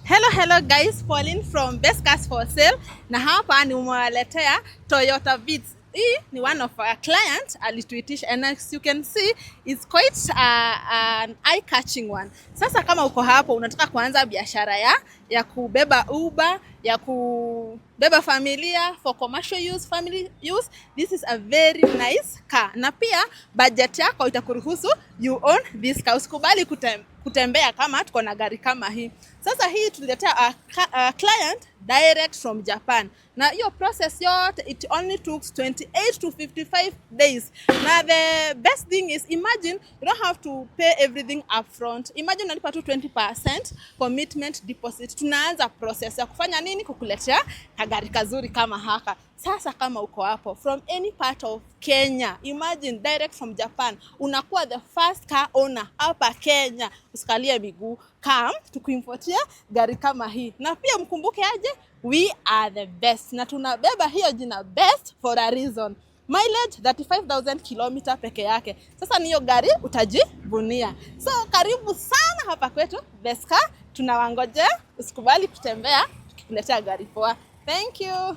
Hello guys, Pauline from Best Cars for Sale. Na hapa nimewaletea Toyota Vitz. Hii ni one of our clients alituitisha, and as you can see it's quite an eye-catching one. Sasa kama uko hapo unataka kuanza biashara ya kubeba Uber, ya kubeba familia for commercial use, family use, this is a very nice car. Na pia budget yako itakuruhusu you own this car. Usikubali kutembea kama tuko na gari kama hii. Sasa hii tuliletea a client direct from Japan. Na hiyo process yote it only took 28 to 55 days. Na the best thing is, imagine you don't have to pay everything up front. Imagine unalipa tu 20% commitment deposit. Tunaanza process ya kufanya nini? Kukuletea kagari kazuri kama haka. Sasa kama uko hapo from any part of Kenya, imagine direct from Japan, unakuwa the first car owner hapa Kenya. Usikalie miguu, come tukuimportia gari kama hii. Na pia mkumbuke aje, we are the best. Na tunabeba hiyo jina best for a reason. Mileage 35,000 km peke yake. Sasa niyo gari utajivunia. So karibu sana hapa kwetu Best Car. Tunawangojea, usikubali kutembea tukikuletea gari poa. Thank you.